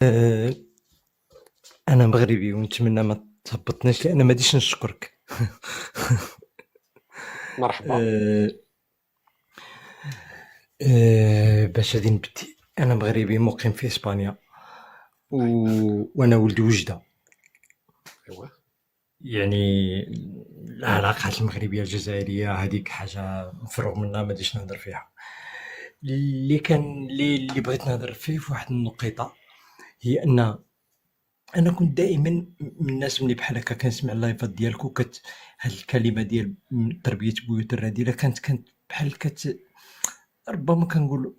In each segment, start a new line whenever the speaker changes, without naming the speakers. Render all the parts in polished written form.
آه، انا مغربي ونتمنى ما تهبطناش لان ما غاديش نشكرك.
مرحبا.
آه، باش غادي نبدي. انا مغربي مقيم في اسبانيا و... وانا ولد وجده.
ايوا.
يعني العلاقات المغربيه الجزائريه هذيك حاجه مفروغ منها، ما غاديش نهضر فيها. اللي بغيت نهضر فيه في واحد النقطه، هي ان انا كنت دائما من الناس ملي بحال هكا كنسمع اللايفات ديالك هاد الكلمه ديال تربيه بيوت الرذيله كانت بحال ربما كنقول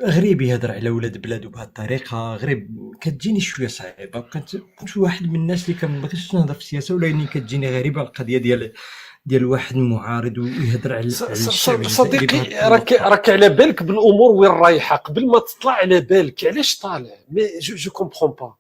غريب يهضر على ولاد بلادو بهذه الطريقه، غريب كتجيني شويه صعيبه. كنت واحد من الناس اللي ما كنتش نهضر في السياسه، ولكن كتجيني غريبه القضيه ديال واحد معارض ويهضر على الشعب الجزائري بهذه
صديقي،
اللطفه.
راك على بالك بالامور وين رايحه قبل ما تطلع على بالك علاش طالع؟ مي جو كومبخون با.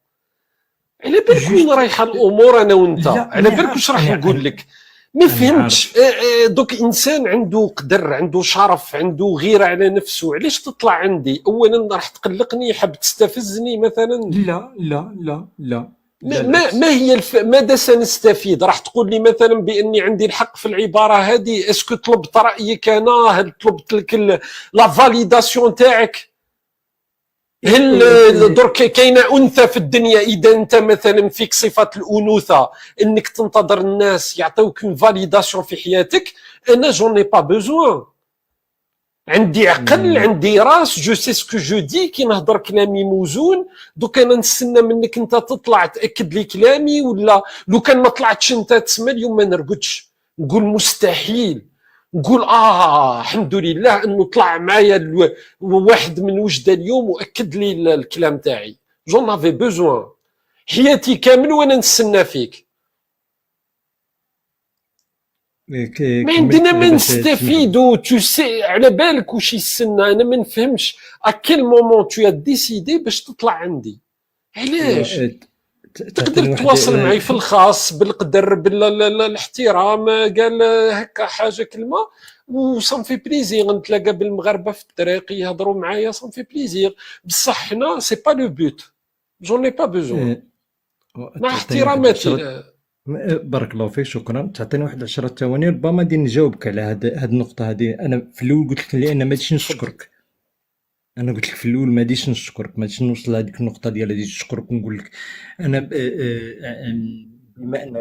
على بالك وين
جوست
رايحه الامور انا وانت؟
لا،
على
انا
بالك واش
عارف،
راح نقول
انا
لك؟ ما
انا
فهمتش.
عارف.
دوك انسان عنده قدر، عنده شرف، عنده غيره على نفسه، علاش تطلع عندي؟ اولا راح تقلقني، حاب تستفزني مثلا؟
لا لا لا لا
ما
لا،
ما ما
العكس.
هي ماذا سنستفيد؟ راح تقول لي مثلا باني عندي الحق في العباره هذه؟ اسكو طلبت رايك انا؟ هل طلبت لك لا فاليداسيون تاعك؟
إيه
هل
إيه إيه.
درك كاينه انثى في الدنيا اذا انت مثلا فيك صفه الانوثه انك تنتظر الناس يعطيوك فاليداسيون في حياتك؟ انا جون ني با بوزوان. عندي عقل،
م-
عندي راس، جو سي سكو جو دي، كي نهضر كلامي موزون. دوك انا نستنى منك انت تطلع تاكد لي كلامي، ولا لو كان ما طلعتش انت تسمى اليوم ما نرقدش، نقول مستحيل، نقول الحمد لله انه طلع معايا واحد من وجده اليوم واكد لي الكلام تاعي. جون افي بوزوان، حياتي كامل وانا نستنى فيك. ما عندنا
كملت
ما
باش تسمح لي.
نستفيدو. تو سي على بالك واش يستنى؟ انا ما نفهمش اكيل مومون تو ديسيدي باش تطلع عندي.
ايوا
علاش؟ تقدر
تعطيني واحد
تواصل معي في الخاص بالقدر بالاحترام، قال هكا حاجه كلمه وصام في بليزير، نتلاقى بالمغاربه في الطريق يهضروا معايا صام في بليزير. بصح حنا سي با لو بوت، جون ني با بوزوان. مع
تعطيني واحد
احتراماتي
10. بارك الله فيك، شكرا. تعطيني واحد 10 ثواني ربما غادي نجاوبك على هاد النقطه هذه. انا في الاول قلت لك لان ما غاديش
تفضل.
نشكرك. انا قلت لك في الاول ما غاديش نشكرك، ما غاديش نوصل لهذيك النقطه ديال غادي نشكرك ونقول لك انا بما ان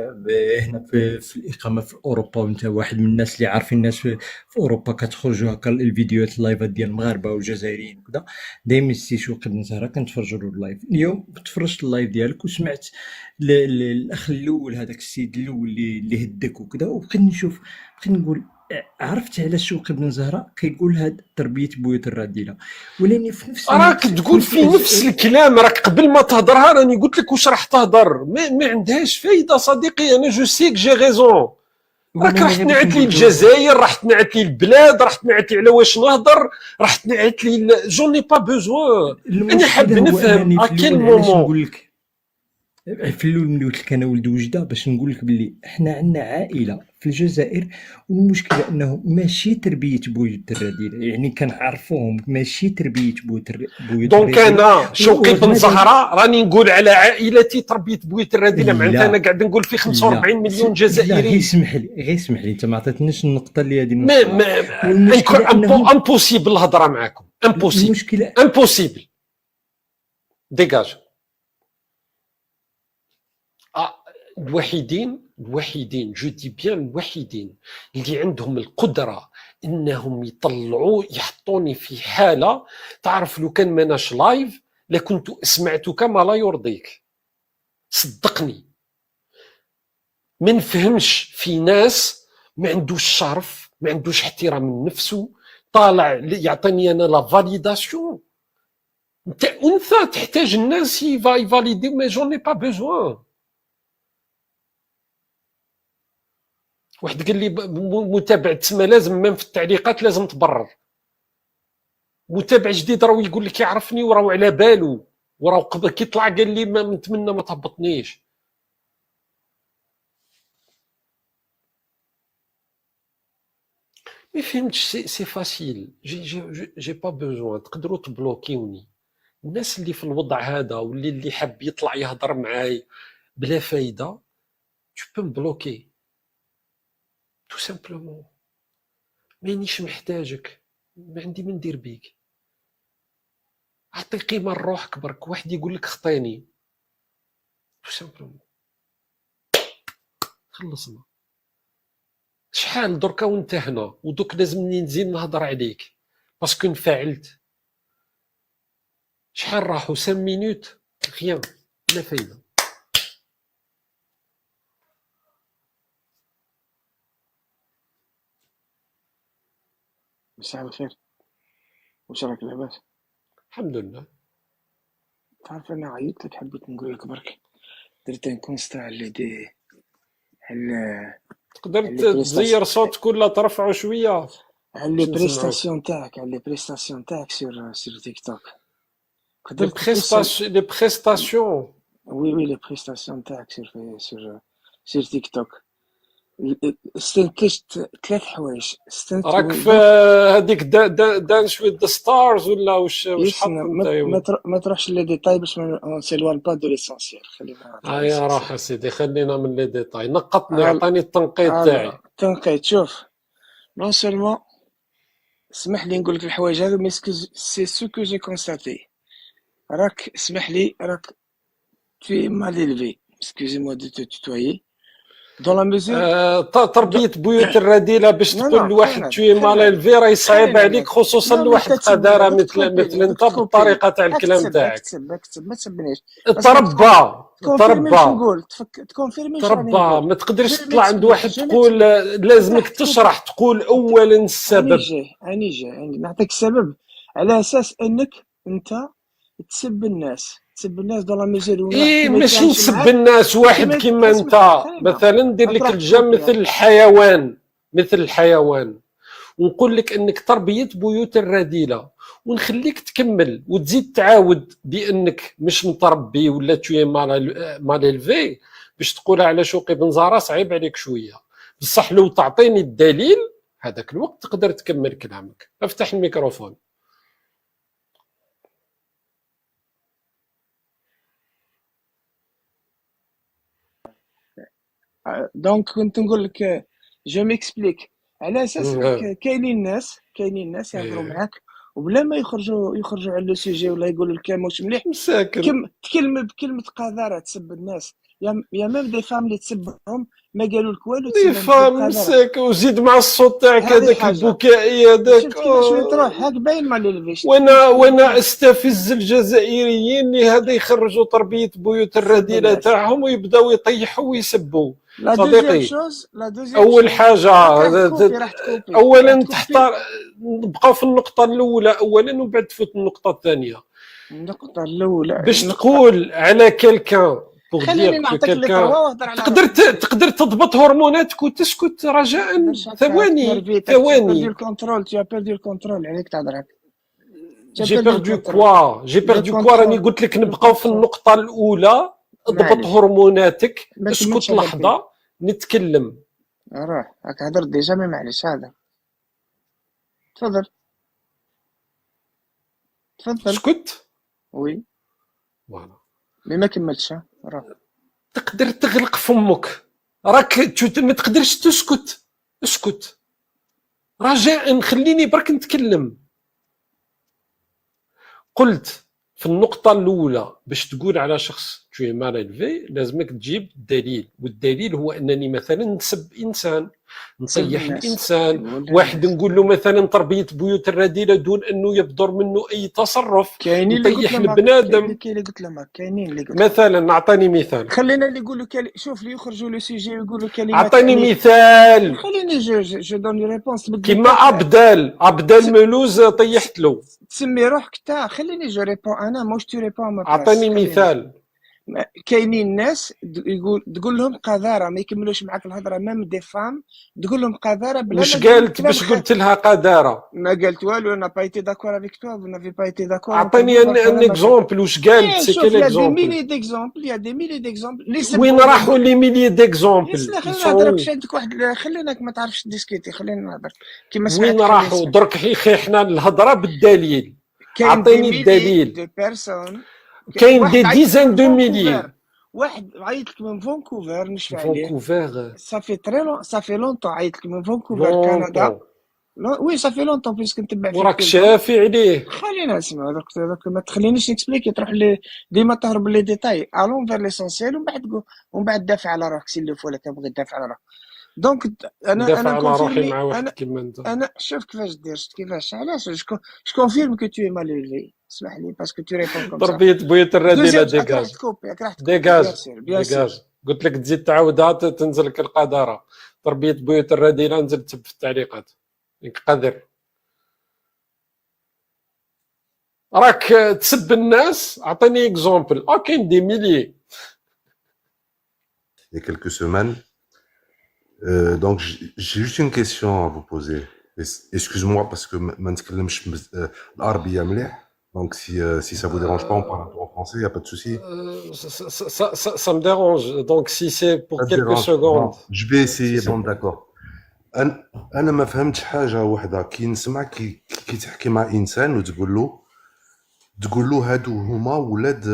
هنا في الاقامه في اوروبا، وانت واحد من الناس اللي عارفين الناس في اوروبا، كتخرجوا هكا الفيديوهات اللايفات ديال المغاربه والجزائريين وكذا. دائما سي شوقي بن زهره كنتفرجوا له اللايف. اليوم تفرجت اللايف ديالك وسمعت الاخ الاول، هذاك السيد الاول اللي هدك وكذا، وبقيت نشوف، بقيت نقول عرفت علاش شوقي بن زهره كيقول هاد تربيه بيوت الرذيله. ولاني في نفس
راك
في
تقول
نفس
في نفس الكلام، راك قبل ما تهضرها راني قلت لك واش راح تهضر. ما عندهاش فايده صديقي، انا جو سيك جي ريزون. راك
وانا
راح
غير باش
تنعت لي
نقول لك واحد.
الجزائر، راح تنعت لي البلاد، راح تنعت لي على واش نهضر، راح تنعت لي جون ني با بوزوان. انا
المشكله
حاب
هو
نفهم
انني في
اكيل
الاول علاش
مومون.
نقول لك، في الاول ملي قلت لك انا ولد وجده، باش نقول لك باللي احنا عندنا عائله في الجزائر، والمشكله انه ماشي تربيه بويض الرذيله، يعني كنعرفوهم ماشي تربيه بويض
دونك
الرذيله.
انا شوقي بن
وغنى
زهره راني نقول على عائلتي تربيه بويت الرذيله، معناتها انا
لا
قاعد نقول في
لا
45 مليون
لا، غير
جزائري.
اسمح لي، انت ما عطيتنيش النقطه اللي غادي
ما
نوصلها.
ما
والمشكله انهم
امبوسيبل الهضره معاكم، امبوسيبل،
المشكله
امبوسيبل. ديجاج. الوحيدين جو دي بيان الوحيدين اللي عندهم القدره انهم يطلعوا يحطوني في حاله. تعرف لو كان ماناش لايف لكنت سمعتك ما لا يرضيك، صدقني. ما نفهمش في ناس ما عندوش شرف، ما عندوش احترام من نفسه، طالع يعطيني انا لا فاليداسيون. انت انثى تحتاج الناس يفاليديو، مي جون ني با بوزوان. واحد قال لي متابع تسمى لازم من في التعليقات لازم تبرر. متابع جديد راهو يقول لك يعرفني وراهو على بالو، وراهو قبل كي طلع قال لي ما نتمنى ما تهبطنيش. ما فهمتش. سي فاسيل، جي با بوزوان، تقدروا تبلوكيوني. الناس اللي في الوضع هذا واللي حاب يطلع يهضر معاي بلا فايده tu peux me bloquer tout simplement مانيش محتاجك، ما عندي ما ندير بيك. اعطي قيمه لروحك برك، واحد يقول لك خطيني tout simplement خلصنا. شحال دركا وانت هنا ودوك لازمني نزيد نهضر عليك باسكو انفعلت؟ شحال راحوا 5 مينوت غيان لا فايده.
مساء الخير، واش راك لاباس؟
الحمد لله.
تعرف انا عيطت لك، حبيت نقول لك برك درت ان كونستا على
تقدر
على لي
تزير صوتك ولا ترفعه شويه
على
باش
لي
نسمعوك.
بريستاسيون تاعك سور تيك توك.
لي
قدرت توصل
بريستاسيون
وي لي بريستاسيون تاعك سور تيك توك. استنتجت 3 حوايج.
راك في هذيك دانس ويز ذا ستارز ولا واش حط انت يوم؟
ما تروحش لي ديتاي باش ما نسيلوان با دو ليسونسيال. خلينا
يا راح سيدي خلينا من لي ديتاي. نقطني عطاني التنقيط تاعي.
تنقيط. شوف نون سولمون اسمح لي نقول لك الحوايج هذو، مي سي سو كو جي كونستاتي. راك اسمح لي، راك في مال إلفي، اسكوزي موا دو توتويي دون لا ميزور.
تربيه بيوت الرذيله باش تقول لواحد توي مال الفي راه يصعب
خلينا
عليك، خصوصا لواحد قداره مثل انت بالطريقه تاع الكلام تاعك.
اكتب ما تسبنيش.
تربى ما تقدرش تطلع عند واحد تقول لازمك تشرح، تقول اولا السبب.
اني جاي نعطيك السبب على اساس انك انت تسب الناس دون لا ميزور.
ايه ماشي نسب الناس. واحد كيما انت مثلا ندير لك الجام مثل الحيوان ونقول لك انك تربيه بيوت الرذيله ونخليك تكمل وتزيد تعاود بانك مش متربي ولا توي مال الفي باش تقولها على شوقي بنزاره صعيب عليك شويه. بصح لو تعطيني الدليل هذاك الوقت تقدر تكمل كلامك. افتح الميكروفون.
دونك كنت نقول لك جو ميكسبليك على اساس كاينين ناس يهضروا معاك وبلا ما يخرجوا على لو سوجي ولا يقولوا الكلام واش مليح
مساكن
تكلم بكلمه قذاره تسب الناس. يا ميم دي فام اللي تسبهم ما قالوا لك والو.
دي فام مساك وزيد مع الصوت تاعك هذاك البكائي هذاك.
شفت كيفاش تروح هاك باين مال الفيش.
وانا استفز الجزائريين اللي هذا يخرجوا تربيه بيوت الرذيله تاعهم ويبداو يطيحوا ويسبوا. صديقي اول حاجه اولا تحتار نبقاو في النقطه الاولى اولا وبعد تفوت النقطه الثانيه.
النقطه الاولى
باش تقول على كلكان
خليني نعطيك لي
تقدر تضبط هرموناتك وتسكت رجاء. ثواني
بيردي الكونترول عليك تهضر هكا.
جي بيردو كوا راني قلت لك نبقاو في النقطه الاولى. اضبط هرموناتك اسكت لحظه نتكلم.
روح راك هضرت ديجا ما معليش. هذا تفضل
اسكت.
وي
فوالا
ما كملتش.
تقدر تغلق فمك. راك ما تقدرش تسكت. اسكت رجاء خليني برك نتكلم. قلت في النقطة الأولى باش تقول على شخص توي مال إلفي لازمك تجيب دليل، والدليل هو أنني مثلا نسب إنسان، نصيح الإنسان، واحد نقول له مثلا تربية بيوت الرذيلة دون أنه يبدر منه أي تصرف، نطيح البنادم. مثلا نعطيني مثال.
خلينا اللي يقولوا شوف اللي يخرجوا لو سيجي ويقولوا كلمات.
أعطيني مثال.
خليني جو دوني ريبونس
كيما عبدال ملوز طيحت له.
تسمي روحك تا. خليني جو ريبون انا موش تو ريبون.
اعطيني مثال.
كاينين ناس تقول لهم قذاره ما يكملوش معاك الهضره. ميم دي فام تقول لهم قذاره بلا
واش قالت باش قلت لها قذاره؟
ما قالت والو. انا با ايتي داكور افيك توا فو نافي با ايتي داكور.
اعطيني ان اكزومبل. واش قالت؟ سي كيل اكزومبل؟
يا دي ميلي ديكزومبل.
وين راحوا لي ميلي ديكزومبل؟
خلينا نهضر عندك واحد. خليناك ما تعرفش ديسكيتي. خلينا نهضر كيما
وين راحوا درك حنا الهضره بالدليل.
كاين دي
اعطيني
ميلي
الدليل.
دو بيرسون.
كاين
واحد
دي
عيط لك
ديزان
من
دو ميليي.
فانكوفر، واحد عيط لك من فانكوفر نشفى عليه.
فانكوفر
صافي تري لون، صافي لونطون عيط لك من فانكوفر كندا.
لونطون،
وي صافي لونطون بيسك نتبع فيك
وراك
كل
شافي عليه.
خلينا نسمع دوك ما تخلينيش نكسبليكي تروح لي ديما تهرب لي ديتاي الون فير ليسونسيال ومن بعد دافع على راك سي لو ولا كتبغي تدافع على راك. دونك
ندافع
انا
على روحي
كونفيرمي
مع واحد
انا
كيما انت.
انا شوف كيفاش دير شفت كيفاش علاش جو كونفيرم كو تو اي مال élevé. اسمح لي باسكو تو ريبون كوم سا.
تربية بيوت الرذيلة
دوزيام راح
ديجاج
تكوبي راح تكوبي بيان
ديجاج
سور بيان سور.
ديجاج. قلت لك تزيد تعاودها تنزل لك القذارة. تربية بيوت الرذيلة نزل تسب في التعليقات. ياك قادر راك تسب الناس. اعطيني اكزومبل. كاين دي ميلي.
Il y a quelques semaines. Donc, j'ai juste une question à vous poser. Excuse-moi parce que ما نتكلمش العربية مليح. Donc, si ça vous dérange pas, on parle un peu en français, y a pas de souci.
Ça me dérange. Donc, si c'est pour
Ça te
quelques
dérange.
secondes.
Bon, je vais essayer. Bon, d'accord. أنا ما فهمتش حاجة واحدة. كي نسمع كي تحكي مع إنسان وتقول له هادو هما ولاد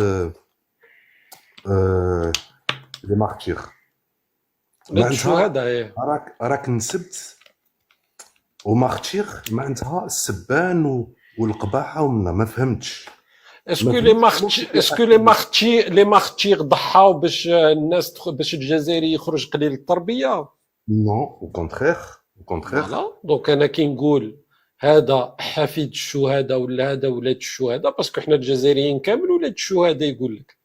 لي مارتير.
لا شو هذا هي.
راك نسبت ومارتير معناتها السبان والقباحة ومنا ما فهمتش.
اسكو لي مارتير ضحاو باش الناس باش الجزائري يخرج قليل التربية؟
نو او كونترير
فوالا. دونك انا كي نقول هذا حفيد الشهداء ولا هذا ولاد الشهداء باسكو حنا الجزائريين كامل ولاد الشهداء يقول لك.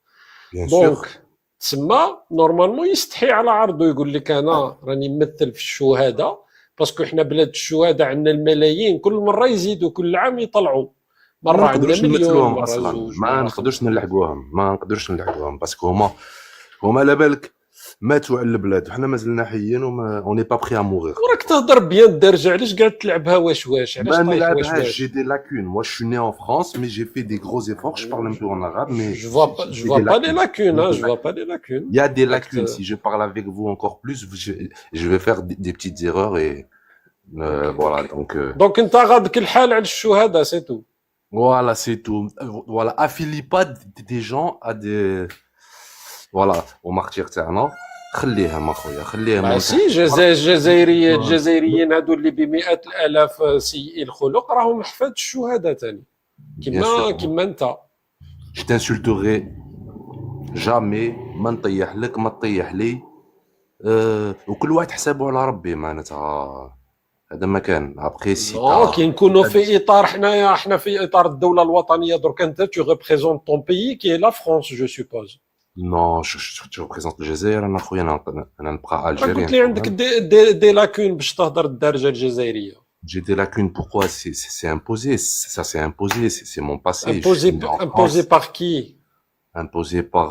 دونك تسمى نورمالمون يستحي على عرضه يقول لك انا راني نمثل في الشهداء باسكو حنا بلاد الشهداء عندنا الملايين كل مره يزيدوا كل عام يطلعوا مره عندنا مليون مره زوج.
ما نقدرش نلحقوهم باسكو هما على بالك ماتوا على البلاد وحنا مازلنا حيين اون ني با بري ا موغير.
وراك تهضر بيان الدرجه علاش قاعد تلعبها واش علاش
ما نلعبهاش. جي دي لاكون. موا جو سوي ني ان فرانس مي جي في دي غروز ايفورts. جو بارل ان بو ان arabe mais
je vois pas les lacunes.
Il y a des lacunes. Si je parle avec vous encore plus, je vais faire des petites erreurs et voilà
donc انت غادك الحال على الشهداء سي تو.
Voilà, c'est tout. Voilà, affilie pas des gens à des voilà au martyr تاعنا. خليهم اخويا خليهم.
سي الجزائريين هادو اللي بمئات الالاف سيئي الخلق راهم احفاد الشهداء ثاني كيما انت.
Je t'insulterai jamais. ما نطيح لك ما تطيح لي. وكل واحد حسابه على ربي معناتها. هذا ما كان ابخي سي
كي نكونوا في اطار حنا في اطار الدوله الوطنيه درك انت تو ريبريزونت طون بيي كي لا فرانس جو سوبوز.
Non, je représente الجزائر. انا خويا انا نبقى الجيريان.
قلت لي عندك دي لاكون باش تهضر الدارجه الجزائريه.
J'ai des lacunes. Pourquoi? C'est imposé. Ça c'est imposé. C'est mon passé.
Imposé par qui?
Imposé par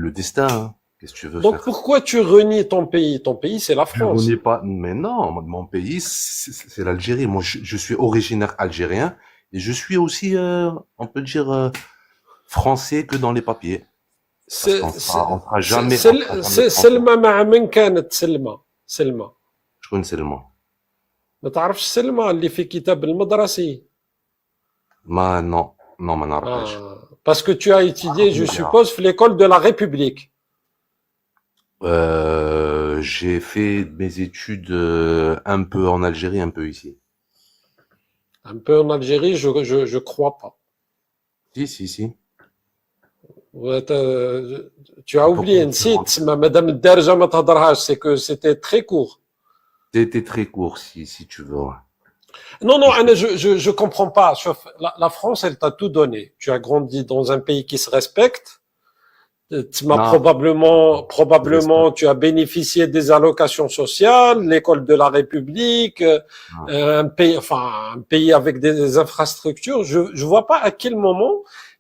le destin. Hein. Qu'est-ce que tu veux
Donc
faire?
pourquoi tu renies ton pays? Ton pays c'est la France.
Je renie pas. Mais non, mon pays c'est l'Algérie. Moi je suis originaire algérien et je suis aussi on peut dire français que dans les papiers. On fera jamais.
سلمى مع من كانت سلمى؟
شكون سلمى؟
ما تعرفش سلمى اللي في كتاب المدرسي؟
ما ما نعرفهاش.
Parce que tu as étudié, je suppose, في l'école de la République.
J'ai fait mes études un peu en Algérie, un peu ici.
Un peu en Algérie, je crois pas.
Si.
Tu as oublié نسيت مادام الدارجه ما تهضرهاش c'est que c'était très court.
C'était très court si tu veux.
Non, je comprends pas. La France, elle t'a tout donné. Tu as grandi dans un pays qui se respecte. Probablement, tu as bénéficié des allocations sociales, l'école de la République, un pays avec des infrastructures. Je vois pas à quel moment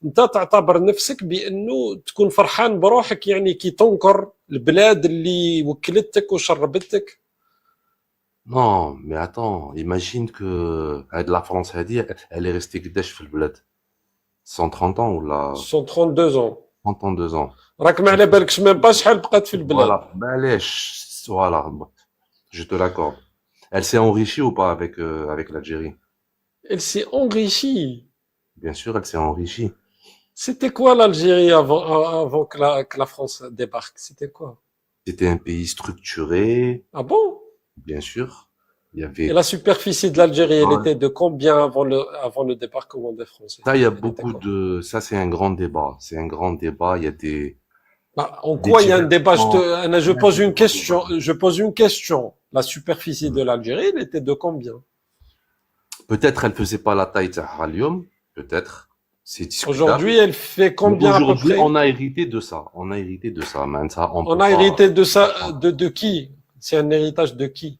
انت تعتبر نفسك بانه تكون فرحان بروحك يعني كي تنكر البلاد اللي وكلتك وشربتك.
Non, mais attends, imagine que la France elle est restée قداش في البلاد 130 ans ولا
132 ans.
132 ans.
راك ما على بالكش ميم با شحال بقات في البلاد.
Voilà, معليش voilà, je te l'accorde. Elle s'est enrichie ou pas avec l'Algérie?
Elle s'est enrichie.
bien sûr, elle s'est enrichie.
C'était quoi l'Algérie avant que la France débarque? C'était quoi?
C'était un pays structuré,
Ah bon?
bien sûr. Il y
Et
avait
la superficie de l'Algérie, elle était de combien avant le débarquement des Français?
ça, il y a
Elle était
beaucoup
quoi?
de ça, c'est un grand débat. C'est un grand débat. Il y a
Bah, en
des
quoi il y a un débat?
divergences.
Je
Il y a
pose
des
une
grands
question.
débats.
Je pose une question. La superficie de l'Algérie, elle était de combien?
Peut-être elle faisait pas la taille de Halium, peut-être. C'est discutable.
Aujourd'hui, elle fait
Mais
combien à peu
aujourd'hui,
près?
on a hérité de ça. On a hérité de ça. Mais ça, on
On
peut
a
pas.
hérité de ça, de qui? C'est un héritage de qui?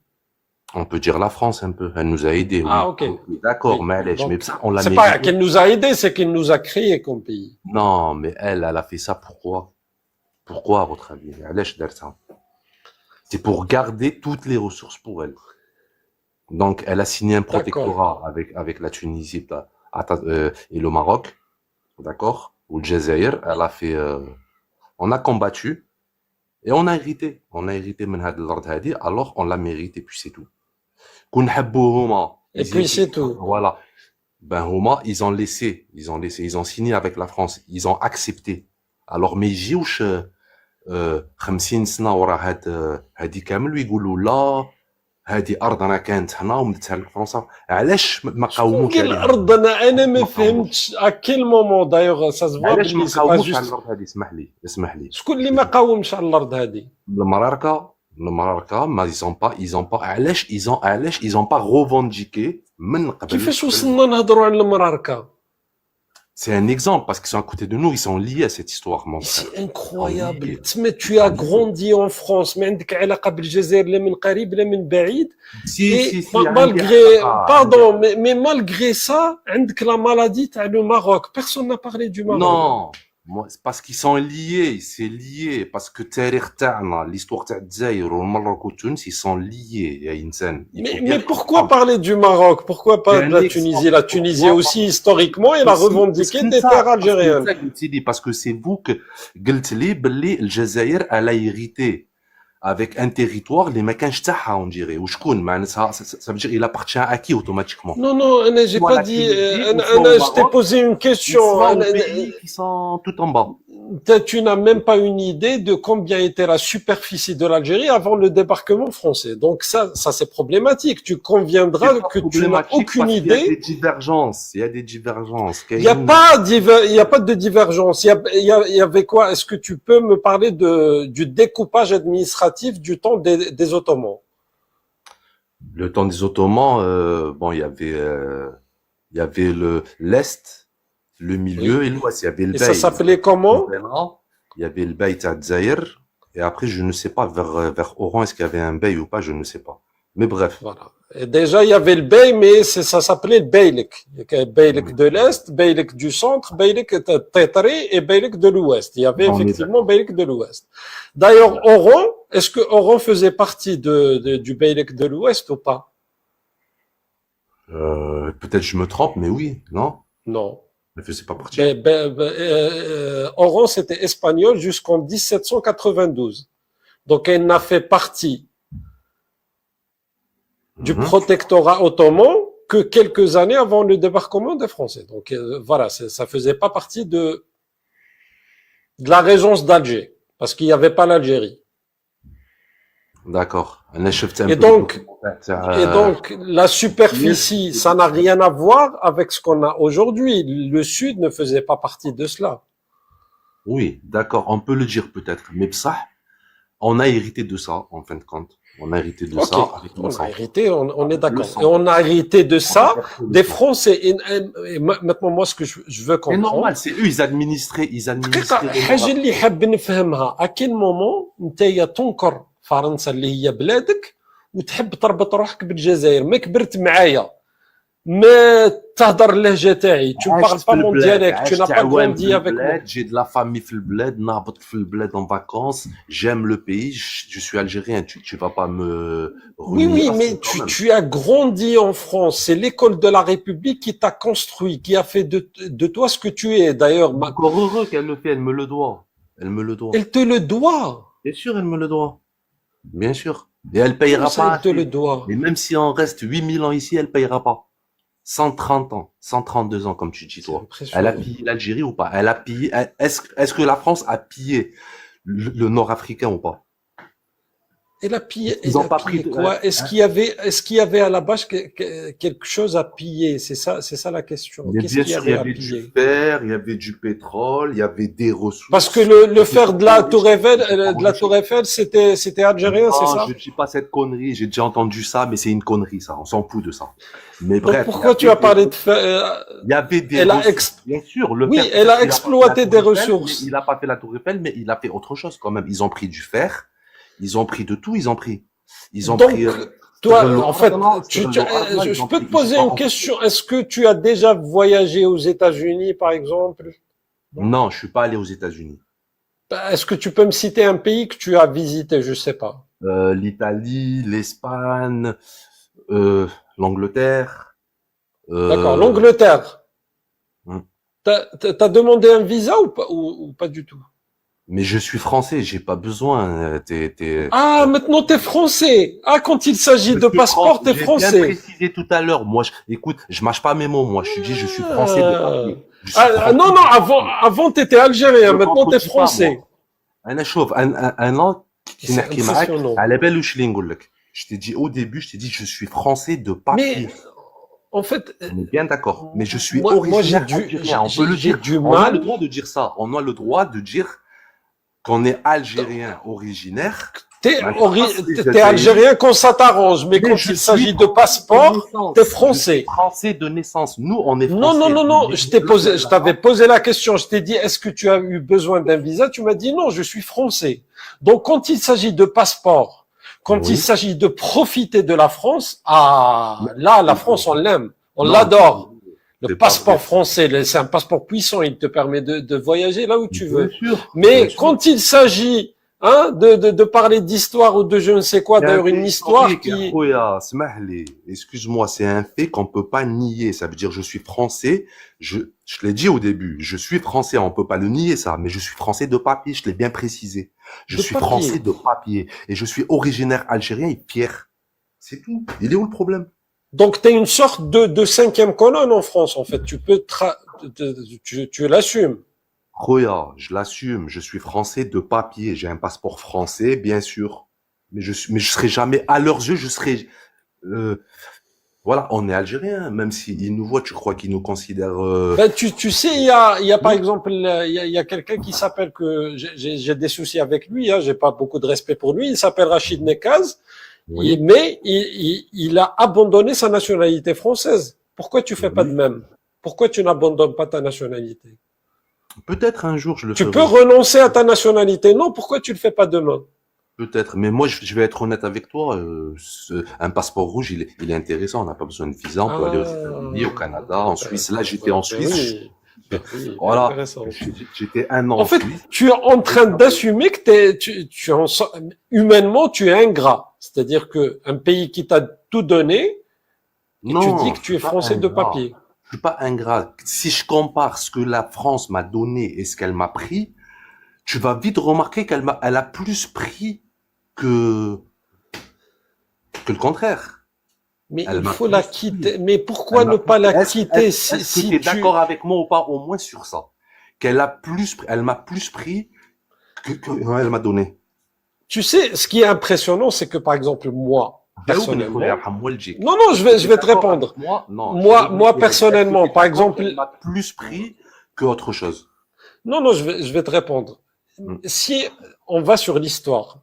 On peut dire la France un peu. Elle nous a aidés, oui.
Ah, ok.
Oui, d'accord,
Oui.
mais mais
Donc,
ça, on l'a
c'est pas
mérité.
qu'elle nous a aidés, c'est qu'elle nous a créés comme pays.
Non, mais elle a fait ça pourquoi? Pourquoi, à votre avis? علاش دار ça? C'est pour garder toutes les ressources pour elle. Donc, elle a signé un
D'accord.
protectorat avec la Tunisie et le Maroc, d'accord? Ou le Jazair, elle a fait, on a combattu et on a hérité. On a hérité من هاد الأرض هادي, alors on l'a mérité, puis c'est tout. كون نحبوا هما,
Et
ils
puis
étaient,
c'est tout.
voilà. Ben, هما, ils ont signé avec la France, ils ont accepté. Alors, ما يجيوش 50 سنة ورا هادي كامل ويقولوا لا هادي أرضنا كانت هنا ومدتها لفرنسا. علاش ما
شكون
قاوموش
قال
عليها؟
ارضنا؟ انا ما
ما قاوموش.
فهمتش à quel moment d'ailleurs ça se voit
علاش ما
باللي c'est pas
قاوموش على
juste.
الأرض هادي؟ اسمح لي.
شكون اللي ما قاومش على الارض هذه؟
المراركة ما ils ont pas علاش ils ont pas revendiqué من قبل.
كيفاش وصلنا نهضروا على المراركه؟
C'est un exemple parce qu'ils sont à côté de nous, ils sont liés à cette histoire, mon frère.
C'est incroyable.
liés.
تسمى tu as grandi en France ما عندك علاقه بالجزائر لا من قريب لا من بعيد.
Si,
malgré pardon mais malgré ça عندك la maladie تاع le Maroc. Personne n'a parlé du Maroc.
Non, moi, c'est parce qu'ils sont liés, c'est lié, parce que التاريخ تاعنا, l'histoire تاع الجزائر والمغرب وتونس, ils sont liés, يا إنسان.
Mais pourquoi parler du Maroc? Pourquoi pas de la Tunisie? La Tunisie aussi, historiquement, elle a revendiqué des terres algériennes.
Parce que c'est vous que قلت لي باللي الجزائر elle a hérité avec un territoire اللي ما كانش تاعها, on dirait. وشكون معناتها ça veut dire il appartient à qui automatiquement?
Non, j'ai pas dit. Je t'ai posé une question.
Pays qui sont tout en bas.
Tu n'as même pas une idée de combien était la superficie de l'Algérie avant le débarquement français. Donc ça c'est problématique. Tu conviendras que tu n'as aucune idée.
Il y a des divergences. Il y a des divergences.
Il y a pas de divergence. Il y avait quoi? Est-ce que tu peux me parler du découpage administratif du temps des Ottomans?
Le temps des Ottomans, bon, il y avait l'Est, le milieu et l'Ouest. Il y avait le
Et ça s'appelait comment?
Il y avait le Bey à Dzaïr. Et après, je ne sais pas, vers Oran, est-ce qu'il y avait un Bey ou pas, je ne sais pas. Mais bref.
Voilà. Et déjà, il y avait le Bey, mais ça s'appelait le Beylik. Il y avait Beylik de l'Est, Beylik du Centre, Beylik de Tétari et Beylik de l'Ouest. Il y avait effectivement Beylik de l'Ouest. D'ailleurs, Oran, est-ce que Oran faisait partie du Beylik de l'Ouest ou pas?
Peut-être je me trompe, mais oui, non?
Non.
Elle faisait pas partie.
Oran, c'était espagnol jusqu'en 1792. Donc, elle n'a fait partie du protectorat ottoman que quelques années avant le débarquement des Français. Donc voilà, ça faisait pas partie de la régence d'Alger, parce qu'il n'y avait pas l'Algérie.
D'accord.
Et donc la superficie, ça n'a rien à voir avec ce qu'on a aujourd'hui. Le Sud ne faisait pas partie de cela.
Oui, d'accord, on peut le dire peut-être, mais ça, on a hérité de ça, en fin de compte. On a hérité de ça. Avec
on a hérité, on est d'accord. Et on a hérité de ça des Français. Et maintenant, moi, ce que je veux comprendre.
C'est normal, c'est eux, ils administraient.
حاجة اللي حاب نفهمها, à quel moment نتايا تنكر فرنسا اللي هي بلادك وتحب تربط روحك بالجزائر؟ ما كبرت معايا, ما تهدر اللهجة تاعي, tu parles pas mon dialecte, tu n'as pas grandi avec moi.
J'ai de la famille في البلاد, نهبط في البلاد en vacances, j'aime le pays, je suis algérien, tu vas pas me...
Oui, mais tu as grandi en France, c'est l'école de la République qui t'a construit, qui a fait de toi ce que tu es. D'ailleurs,
encore heureux qu'elle le fait, elle me le doit.
Elle te le doit.
Bien sûr, elle me le doit. Bien sûr. Et elle payera pas.
Elle te le doit.
Et même si on reste 8000 ans ici, elle payera pas. 130 ans, 132 ans, comme tu dis,
C'est
toi. Elle a
impressionnant.
pillé l'Algérie ou pas? Elle a pillé, est-ce que la France a pillé le Nord-Africain ou pas? Ils
Elle
ont
a
pas pris
pillé
de,
quoi? Est-ce qu'il y avait à la base quelque chose à piller? C'est ça la question.
mais
Qu'est-ce
bien
qu'il y
sûr, il y
avait à
avait du
piller?
fer, il y avait du pétrole, il y avait des
Parce que
ressources.
le
Ils
fer
étaient enrichis, ils étaient
de la
enrichis.
Tour Eiffel, c'était algérien, c'est
Non,
ça?
je dis pas cette connerie, j'ai déjà entendu ça, mais c'est une connerie, ça. On s'en fout de ça. Mais
Donc
bref,
pourquoi tu as parlé de fer?
il y avait des
Elle a
ressources. Bien sûr, le
oui,
fer,
elle a
il a pas fait la
exploité
Tour
des
Eiffel, mais
ressources.
il a pas fait la Tour Eiffel, mais il a fait autre chose quand même. Ils ont pris du fer, ils ont pris de tout, ils ont pris. Ils ont pris,
Donc, toi, en fait,
ils
je
ont
peux
pris,
te poser une question. Est-ce que tu as déjà voyagé aux États-Unis, par exemple?
Non, je suis pas allé aux États-Unis.
Est-ce que tu peux me citer un pays que tu as visité? Je sais pas.
L'Italie, l'Espagne, l'Angleterre,
D'accord. L'Angleterre.
Hmm.
T'as demandé un visa ou pas du tout?
mais je suis français, j'ai pas besoin.
Ah, maintenant t'es français. Ah, quand il s'agit
Je
de
suis
passeport, t'es
J'ai bien
français.
précisé tout à l'heure. Moi, écoute, je mâche pas mes mots. Moi, je dis, je suis français de papier. Je suis
Non, non,
français de papier.
avant t'étais algérien,
Je
maintenant t'es
contredis pas, moi.
français.
انا شوف انا كي
C'est
نحكي معاك
impressionnant.
على بالوش اللي نقول لك. Je t'ai dit au début, je t'ai dit, je suis français de papier.
Mais, en fait,
On est bien d'accord. Mais je suis
moi j'ai
originaire
du,
algérien. On peut le
j'ai
dire.
du
On a le
mal.
droit de dire ça. On a le droit de dire qu'on est algérien originaire.
T'es
Bah,
t'es algérien quand ça t'arrange, mais quand
je
il s'agit
suis
de passeport,
naissance.
t'es
Je
français.
suis français de naissance. Nous, on est
Non,
français.
non, non, non, je t'avais posé la question, je t'ai dit, est-ce que tu as eu besoin d'un visa? Tu m'as dit non, je suis français. Donc, quand il s'agit de passeport, quand
Oui.
il s'agit de profiter de la France, ah, là, la France, on l'aime, on
Non,
l'adore.
c'est
Le
pas
passeport
vrai.
français, c'est un passeport puissant, il te permet de voyager là où tu veux.
Bien sûr.
Mais
Bien sûr.
quand il s'agit, de parler d'histoire ou de je ne sais quoi,
C'est un
d'ailleurs,
fait
une histoire
historique,
qui,
Khoya, Smahli. Excuse-moi, c'est un fait qu'on peut pas nier. Ça veut dire, je suis français. Je l'ai dit au début. Je suis français. On peut pas le nier, ça. Mais je suis français de papier. Je l'ai bien précisé. Je
De
suis
papier.
français de papier. Et je suis originaire algérien et Pierre. C'est tout. Il est où le problème?
donc t'es une sorte de cinquième colonne en France, en fait. Tu peux, tu l'assumes.
Khoya, je l'assume. Je suis français de papier. J'ai un passeport français, bien sûr. Mais je serai jamais, à leurs yeux, je serai, voilà, on est algérien. Même s'ils nous voient, tu crois qu'ils nous considèrent,
Ben, tu sais, il y a par exemple, il y a quelqu'un qui s'appelle que j'ai des soucis avec lui, hein, j'ai pas beaucoup de respect pour lui. Il s'appelle Rachid Nekaz,
oui.
mais il a abandonné sa nationalité française. Pourquoi tu fais pas de même? Pourquoi tu n'abandonnes pas ta nationalité?
Peut-être un jour je le
Tu
ferai.
peux renoncer à ta nationalité. Non, pourquoi tu le fais pas demain?
Peut-être, mais moi je vais être honnête avec toi. Un passeport rouge, il est intéressant. On n'a pas besoin de visa. On peut aller aux États-Unis, au Canada, en Suisse. Là, j'étais en Suisse.
Oui. Oui,
Voilà.
intéressant.
J'étais un an
En fait,
Suisse.
tu es en train d'assumer que humainement, tu es ingrat. C'est-à-dire que un pays qui t'a tout donné, et
Non,
tu dis que
je
tu es
suis pas
français de
ingrat.
papier.
Je suis pas ingrat. Si je compare ce que la France m'a donné et ce qu'elle m'a pris, tu vas vite remarquer elle a plus pris que le contraire.
Mais
Elle
il
m'a
faut la
plus
quitter.
pris.
Mais pourquoi
Elle
ne
m'a
pas la
Est-ce
quitter
est-ce que
si
tu es
tu...
d'accord avec moi ou pas, au moins sur ça? Elle m'a plus pris que elle m'a donné.
Tu sais, ce qui est impressionnant, c'est que par exemple, moi, personnellement... Non, non, je vais te répondre. Moi, personnellement, par exemple...
Elle m'a plus pris que autre chose.
Non, non, je vais te répondre. Si on va sur l'histoire,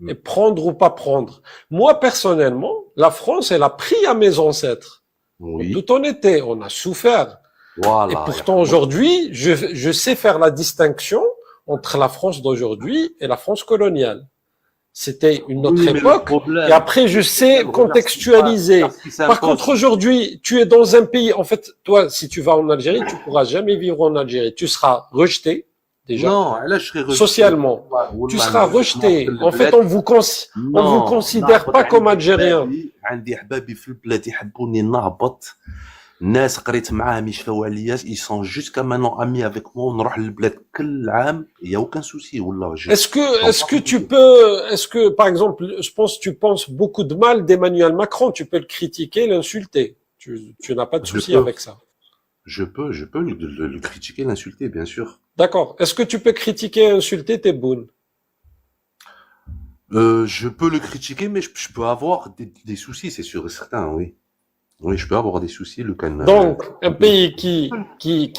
et prendre ou pas prendre, moi, personnellement, la France, elle a pris à mes ancêtres.
Oui.
En toute honnêteté, on a souffert.
Voilà.
Et pourtant, aujourd'hui, je sais faire la distinction entre la France d'aujourd'hui et la France coloniale. C'était une autre époque. Et après, je sais contextualiser. Par contre, aujourd'hui, tu es dans un pays, en fait, toi, si tu vas en Algérie, tu pourras jamais vivre en Algérie. Tu seras rejeté, déjà.
Non, là, je serai rejeté.
Socialement. Tu seras rejeté. En fait, on vous considère pas comme Algérien.
ناس قريت معاهم يشفاو عليا ils sont jusqu'à maintenant amis avec moi ونروح للبلاد كل عام il y a aucun souci والله
est-ce que par exemple tu penses beaucoup de mal d'Emmanuel Macron, tu peux le critiquer, l'insulter, Tu n'as pas de
Je
souci
peux,
avec ça.
je peux le critiquer, l'insulter, bien sûr.
D'accord. Est-ce que tu peux critiquer et insulter Tebboune?
Je peux le critiquer, mais je peux avoir des soucis, c'est sûr et certain, oui. Oui, je peux avoir des soucis, le can.
Donc, un pays qui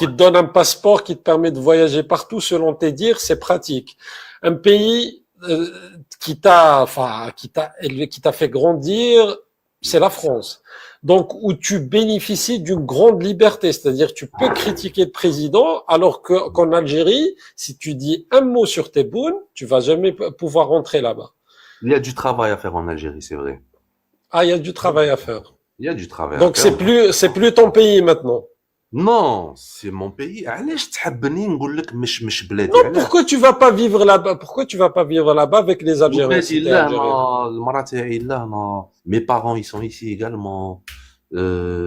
te donne un passeport qui te permet de voyager partout, selon tes dires, c'est pratique. Un pays qui t'a fait grandir, c'est la France. Donc, où tu bénéficies d'une grande liberté, c'est-à-dire tu peux critiquer le président, alors qu'en Algérie, si tu dis un mot sur Tebboune, tu vas jamais pouvoir rentrer là-bas.
Il y a du travail à faire en Algérie, c'est vrai.
Ah, il y a du travail à faire.
Il y a du travail à
Donc,
faire.
c'est plus ton pays maintenant.
Non, c'est mon pays. علاش تحبني نقول لك مش بلادي
Non,
علاش؟
pourquoi tu vas pas vivre là-bas? Pourquoi tu vas pas vivre là-bas avec les Algériens si
ولادي
t'es
لا
Algérien?
انا المراه تاعي لا انا mes parents ils sont ici également.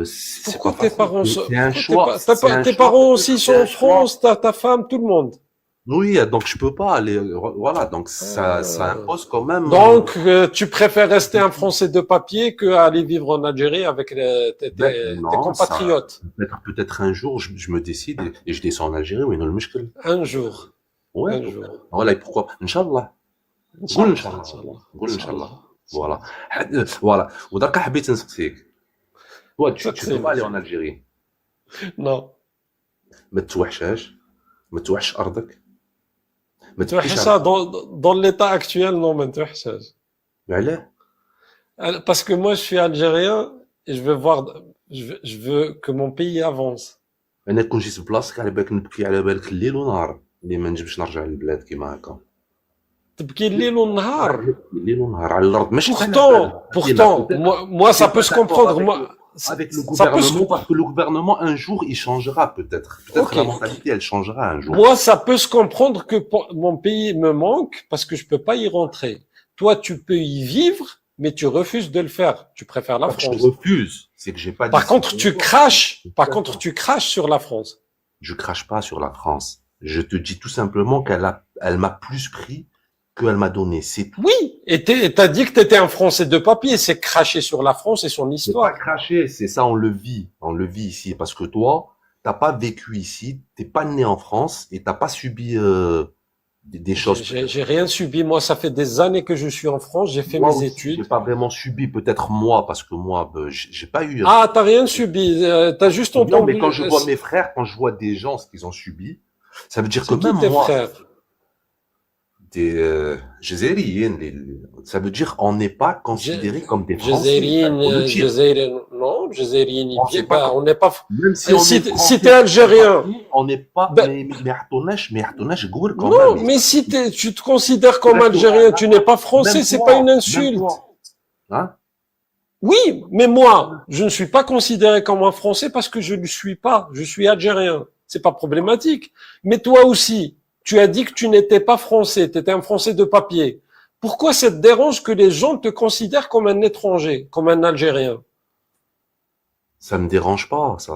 C'est
Pourquoi
pas
tes
facile.
parents
Mais
sont,
c'est un
pourquoi
choix. C'est un
tes
choix.
parents aussi sont
C'est
en
un choix.
France, ta femme, tout le monde.
Oui, donc je peux pas aller. Voilà, donc ça impose quand même.
Donc, tu préfères rester un Français de papier que aller vivre en Algérie avec tes
Non,
compatriotes.
peut-être un jour je me décide et je descends en Algérie. Oui, non, le مشكل.
Un jour.
Ouais.
Un jour.
Voilà, et pourquoi pas. Inch'Allah. قول إن شاء الله. قول إن شاء الله. Voilà. Voilà. ودرك حبيت نسقسيك. Toi, tu peux pas aller en Algérie.
Non.
ما تتوحشاش. ما توحش أرضك. ما
Tu vois
تبكيش
ça,
على.
dans l'état actuel, non, mais tu vois ça.
علاه؟
Parce que moi, je suis algérien et je veux que mon pays avance.
أنا كون جيت بلاصتك على بالك نبكي على بالك الليل ونهار اللي ما نجمش نرجع للبلاد كيما هكا.
تبكي الليل والنهار.
الليل ونهار على الأرض ماشي
Pourtant, moi, ça peut se comprendre. Moi,
avec le
ça peut se
gouvernement, parce que le gouvernement, un jour, il changera peut-être. Peut-être
Ok.
la mentalité, elle changera un jour.
Moi, ça peut se comprendre que mon pays me manque parce que je peux pas y rentrer. Toi, tu peux y vivre, mais tu refuses de le faire. Tu préfères la
Je
France.
refuse. C'est que j'ai pas
Par
dit-
contre, tu craches sur la France.
Je crache pas sur la France. Je te dis tout simplement elle m'a plus pris qu'elle m'a donné. C'est tout.
Oui, et t'as dit que t'étais un Français de papier. C'est cracher sur la France et son
C'est pas
histoire.
cracher, c'est ça, on le vit ici. Parce que toi, t'as pas vécu ici, t'es pas né en France et t'as pas subi des choses.
J'ai rien subi. Moi, ça fait des années que je suis en France. J'ai fait
Moi
mes
aussi,
études.
j'ai pas vraiment subi, peut-être moi, parce que moi, j'ai pas eu.
Ah, t'as rien subi. T'as juste
Non,
entendu.
mais quand je vois mes frères, quand je vois des gens, ce qu'ils ont subi, ça veut dire que
C'est qui
même
tes
moi,
frères?
des Jazériens, ça veut dire on n'est pas considéré comme des Français.
Jazairien,
Faut le dire.
non, Jazairien,
On sait pas
on n'est pas.
Même si on
Si
est Français,
si t'es algérien.
on n'est pas.
Ben-
Mais Hartonash, Gour quand
Non,
même.
mais si tu te considères comme algérien, tu n'es pas français,
Même
c'est
toi,
pas une
même
insulte.
toi. Hein?
Oui, mais moi, je ne suis pas considéré comme un français parce que je ne le suis pas. Je suis algérien. C'est pas problématique. Mais toi aussi, tu as dit que tu n'étais pas français, tu étais un français de papier. Pourquoi ça te dérange que les gens te considèrent comme un étranger, comme un algérien?
Ça me dérange pas, ça.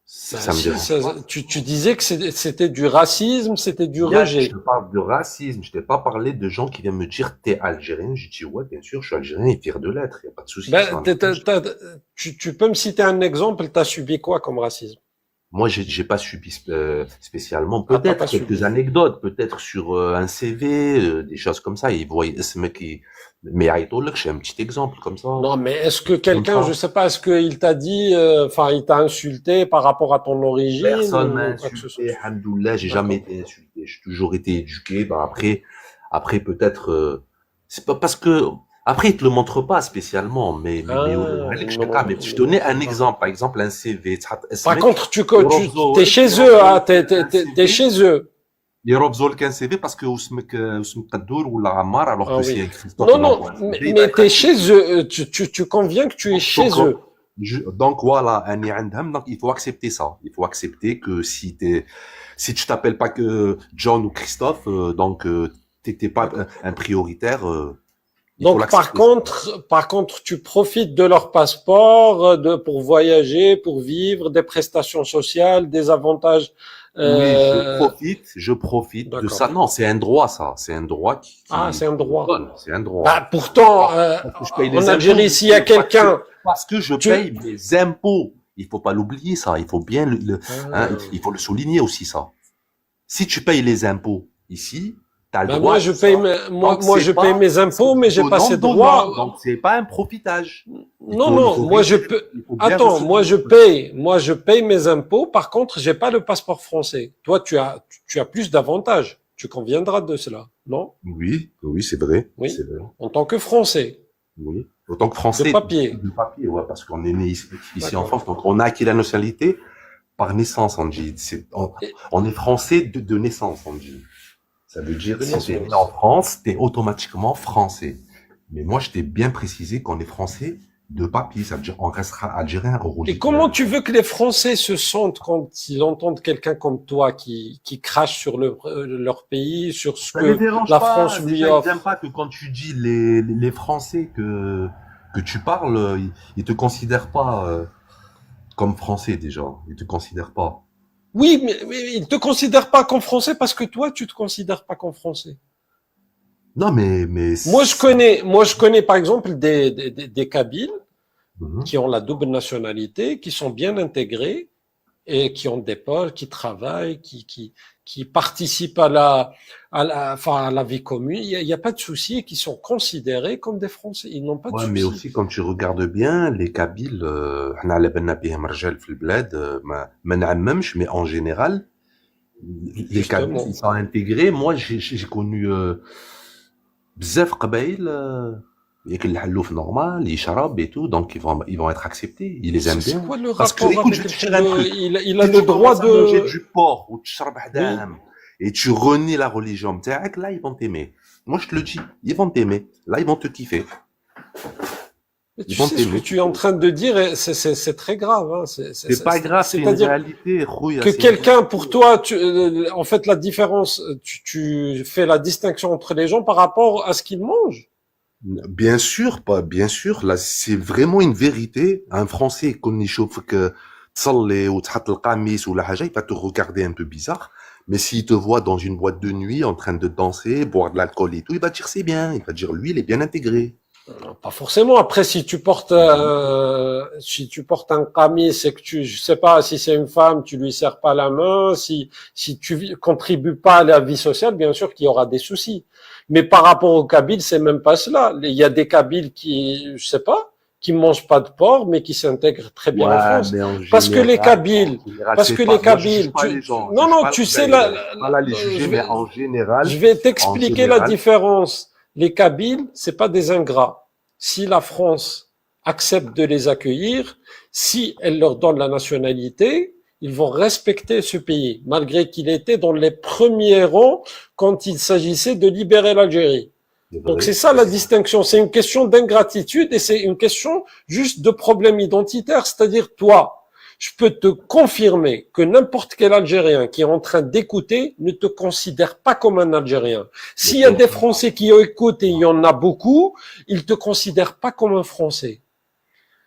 Ça me
Si,
dérange pas.
tu disais que c'était du racisme, c'était du
Bien,
rejet.
je te parle de racisme, je t'ai pas parlé de gens qui viennent me dire t'es algérien. Je dis ouais, bien sûr, je suis algérien et fier de l'être, y a pas de souci.
Ben,
ça.
tu peux me citer un exemple, t'as subi quoi comme racisme?
Moi, j'ai pas subi spécialement.
Ah, t'as
Peut-être
pas
quelques
subi.
anecdotes, peut-être sur un CV, des choses comme ça. Ils voient ce mec qui. Mais Aïtolek, j'ai un petit exemple comme ça.
Non, mais est-ce que quelqu'un,
Comme ça.
je sais pas, est-ce qu'il t'a dit, enfin, il t'a insulté par rapport à ton origine
Personne
ou
m'a
quoi que ce soit?
insulté, alhamdoulilah, j'ai
D'accord.
jamais été insulté. J'ai toujours été éduqué. Ben après peut-être, c'est pas parce que après ils te le montrent pas spécialement, mais
Ah,
mais je donnais un exemple, par exemple un CV.
Par contre, t'es chez eux, hein, t'es chez eux.
يرفضوا لك un CV parce que اسمك قدور ولا عمار alors
Ah
que
oui.
c'est Christophe.
Non, non, mais t'es chez eux. Tu conviens que tu es chez eux.
Donc voilà, أنا عندهم, donc il faut accepter ça. Il faut accepter que si tu t'appelles pas que John ou Christophe, donc t'es pas un prioritaire. Il faut
Donc,
l'accepter.
par contre, tu profites de leur passeport pour voyager, pour vivre, des prestations sociales, des avantages
Oui,
Euh,
je profite de
d'accord.
ça. Non, c'est un droit, ça. C'est un droit
Ah, c'est un
qu'on me
droit.
donne. C'est un droit.
Bah, pourtant,
Parce que je paye
en
les impôts,
Algérie, s'il y a quelqu'un,
parce que je
tu,
paye mes impôts. Il faut pas l'oublier, ça. Il faut bien hein,
Ah.
il faut le souligner aussi, ça. Si tu payes les impôts ici, tu as le
Ben
droit
moi
à
je
ça.
paye
Donc,
je paye mes impôts, mais j'ai pas
donnant,
ces
donnant.
droits.
Donc, c'est pas un profitage.
Non, non, moi je peux.
Il faut bien
Attends,
recevoir.
moi je paye mes impôts. Par contre, j'ai pas le passeport français. Toi, tu as plus d'avantages. Tu conviendras de cela, non?
Oui, oui, c'est vrai.
Oui.
C'est vrai.
En tant que Français,
Oui. Autant que français.
de papier.
De papier, ouais, parce qu'on est né ici en
D'accord.
France. Donc, on a acquis la nationalité par naissance, on dit.
Et-
On est français de naissance, on dit. Ça veut dire,
De
si t'es né
naissance.
en France, t'es automatiquement français. Mais moi, je t'ai bien précisé qu'on est français de papier. Ça veut dire, on restera algérien au
Et
religieux.
comment tu veux que les Français se sentent quand ils entendent quelqu'un comme toi qui crache sur leur pays, sur ce
Ça les
que
dérange
la
pas.
France lui
Déjà, ils
offre?
n'aiment pas que quand tu dis les Français que tu parles, ils te considèrent pas comme français déjà. Ils te considèrent pas.
Oui, mais ils te considèrent pas comme Français parce que toi, tu te considères pas comme Français.
Non, mais
Moi, je connais par exemple des Kabyles
Mhm.
qui ont la double nationalité, qui sont bien intégrés et qui ont des pôles, qui travaillent, qui participent enfin, à la vie commune. Il y a pas de souci et qui sont considérés comme des Français. Ils n'ont pas de
Ouais, mais
souci.
aussi quand tu regardes bien les Kabyles, حنا على بالنا بهم رجال في البلاد ما نعممش, mais en général les Kabyles
Justement.
ils sont intégrés. Moi j'ai connu بزاف قبايل ياكل الحلوف normal, يشرب et tout, donc ils vont être acceptés. Ils les aiment
C'est
bien.
quoi le
Parce que,
rapport
écoute, je
avec
vais te dire un truc.
il a
Si
le
tu
droit
commences à manger
de...
du porc ou تشرب
Oui.
حداهم et tu renies la religion بتاعك, là ils vont t'aimer. Moi je te le dis, ils vont t'aimer. Là ils vont te kiffer.
Mais
Ils
tu
vont
sais ce que
t'aimer.
tu es en train de dire, et c'est très grave. Hein.
C'est pas grave, c'est une
C'est-à-dire
réalité, Rouya,
que
c'est une
quelqu'un, pour
réalité.
toi, en fait, la différence, tu fais la distinction entre les gens par rapport à ce qu'ils mangent.
Bien sûr, pas, bien sûr, là, c'est vraiment une vérité. Un Français, qu'on يشوفك تصلي وتحط القميص ولا حاجة, il va te regarder un peu bizarre. Mais s'il te voit dans une boîte de nuit en train de danser, boire de l'alcool et tout, il va dire c'est bien. Il va dire lui, il est bien intégré.
Non, pas forcément. Après, si tu portes un camis, c'est que je sais pas, si c'est une femme, tu lui serres pas la main. Si tu contribues pas à la vie sociale, bien sûr qu'il y aura des soucis. Mais par rapport aux Kabyles, c'est même pas cela. Il y a des Kabyles qui, je sais pas, qui mangent pas de porc, mais qui s'intègrent très bien en France.
mais en
Parce que les
général,
Kabyles, parce
c'est
que
pas,
les
moi, je juge
Kabyles,
pas les gens.
non,
Je
non,
juge pas
tu
les
sais,
Kabyles. Je vais pas là les juger,
je
mais
vais,
en général,
je vais t'expliquer la
général,
différence. Les Kabyles, c'est pas des ingrats. Si la France accepte de les accueillir, si elle leur donne la nationalité, ils vont respecter ce pays, malgré qu'il était dans les premiers rangs quand il s'agissait de libérer l'Algérie.
c'est
Donc
vrai.
c'est ça la distinction, c'est une question d'ingratitude et c'est une question juste de problème identitaire, c'est-à-dire toi, je peux te confirmer que n'importe quel Algérien qui est en train d'écouter ne te considère pas comme un Algérien. S'il y a des Français qui écoutent, et il y en a beaucoup, ils te considèrent pas comme un Français.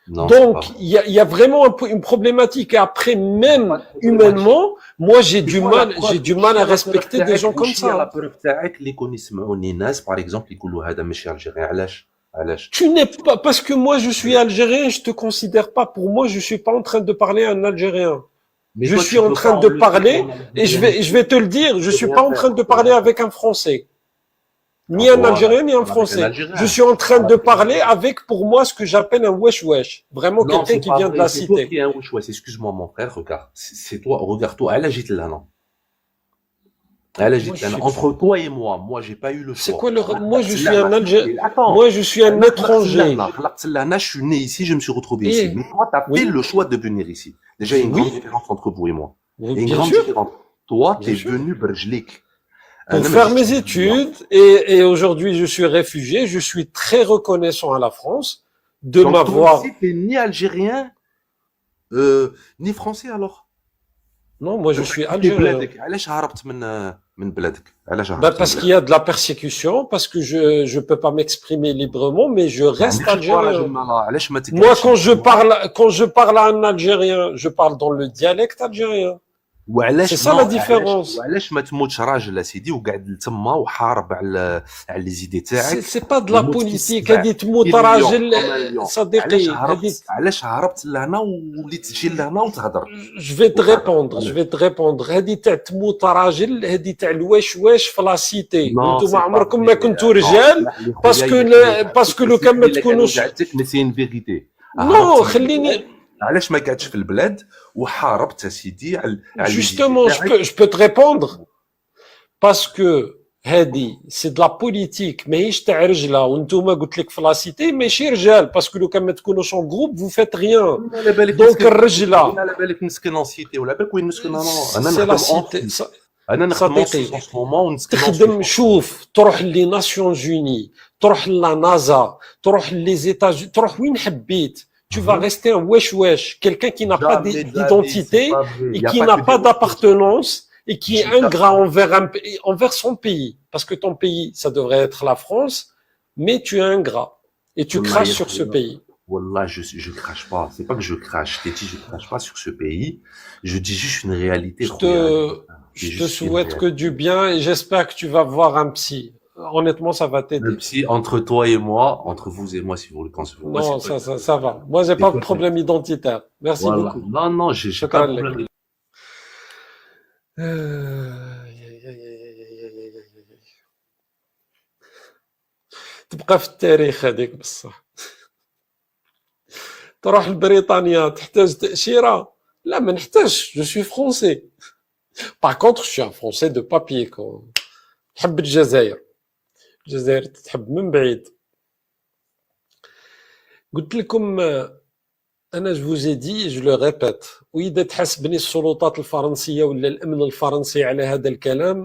Non, c'est
Donc,
pas vrai.
il y a vraiment une problématique. Et après, même humainement, moi, j'ai du mal à respecter des gens comme
وش هي لا
ça.
بروف تاعك اللي يكون يسمعوني الناس باغ اكزومبل يقولوا هذا ماشي الجيريان, علاش
Tu n'es pas, parce que moi, je suis algérien, je te considère pas. Pour moi, je suis pas en train de parler à un Algérien.
Mais
Je
toi,
suis
tu
en
peux
train
pas
de
enlever
parler,
ton
et je vais te le dire, je
peux
suis
rien
pas en
faire,
train de
tu peux
parler
rien
avec un Français. Ni
Ah,
un
voilà,
Algérien, ni un
avec un
Français.
Algérien.
Je suis en train de parler avec, pour moi, ce que j'appelle un wesh-wesh. Vraiment
Non,
quelqu'un
c'est
qui
pas
vient de
vrai,
la
c'est toi
cité.
qui es un wesh, ouais, excuse-moi mon frère, regarde, c'est toi, regarde-toi, elle agite là, non. Elle agite
je
là,
suis-
entre toi et moi, j'ai pas eu le choix.
C'est quoi le, moi, je suis
Là,
un Algérien,
attends.
moi, je suis un étranger.
Je suis né ici, je me suis retrouvé
Et-
ici. Mais toi, t'as
oui.
fait le choix de venir ici. Déjà, il y a une
Oui.
grande différence entre vous et moi. Il y a une
Bien
grande
sûr.
différence. Toi,
Bien
t'es
sûr.
venu Berjlik.
Pour faire mes études, et aujourd'hui, je suis réfugié, je suis très reconnaissant à la France de
Donc,
m'avoir.
toi aussi, t'es ni algérien, ni français alors.
Non, moi, je suis
T'es
algérien.
بلادك. علاش هربت من بلادك؟ علاش هربت
Ben,
من
parce
بلادك؟
qu'il y a de la persécution, parce que je peux pas m'exprimer librement, mais je reste algérien.
علاش ما
Moi, quand je parle à un Algérien, je parle dans le dialecte algérien. سي سا لا ديفيرونس.
وعلاش ما تموتش راجل اسيدي وقاعد تما وحارب على لي زيدي تاعك؟
سي با دو لا بوليتيك، هادي تموت راجل صديقي.
علاش هربت لهنا وليت تجي لهنا وتهضر؟
جو في te répondre. هادي تاع تموت راجل، هادي تاع الواش في لا سيتي. انتم عمركم ما كنتوا رجال، باسكو لو كان ما تكونوش.
مي سي ان فيغيتي.
نو خليني.
علاش ما قعدتش في البلاد وحاربت اسيدي على
justement je peux te répondre parce que هادي سي دو لا بوليتيك، ماهيش تاع رجله. وانتوما قلت لك في لا سيتي ماشي رجال، باسكو لو كان ما تكونوش اون جروب فو فيت ريان. دونك الرجله
على بالك نسكن اون سيتي ولا بالك وين نسكن انا نخدم
تخدم. شوف تروح لي ناسيون جوني، تروح لا نازا، تروح لي زيتاج، تروح وين حبيت. Tu vas rester un wesh, quelqu'un qui n'a pas d'identité et qui n'a pas d'appartenance et qui est ingrat envers son pays. Parce que ton pays, ça devrait être la France, mais tu es ingrat et tu craches sur ce pays.
Wallah, je crache pas. C'est pas que je crache. Je t'ai dit, je crache pas sur ce pays. Je dis juste une réalité.
Je te souhaite que du bien et j'espère que tu vas voir un psy. Honnêtement, ça va t'aider.
Même si entre toi et moi, entre vous et moi, si vous le pensez.
Non, ça va. Moi, j'ai pas de problème identitaire. Merci beaucoup.
Non, j'ai pas de problème.
تبقى في التاريخ هذيك بصح. تروح لبريطانيا تحتاج تأشيرة؟ لا ما نحتاجش. Je suis français. Par contre, je suis un français de papier. نحب الجزائر. الجزائر تتحب من بعيد. قلت لكم انا جو فوز دي جو لو ريبيت، واذا تحسبني السلطات الفرنسيه ولا الامن الفرنسي على هذا الكلام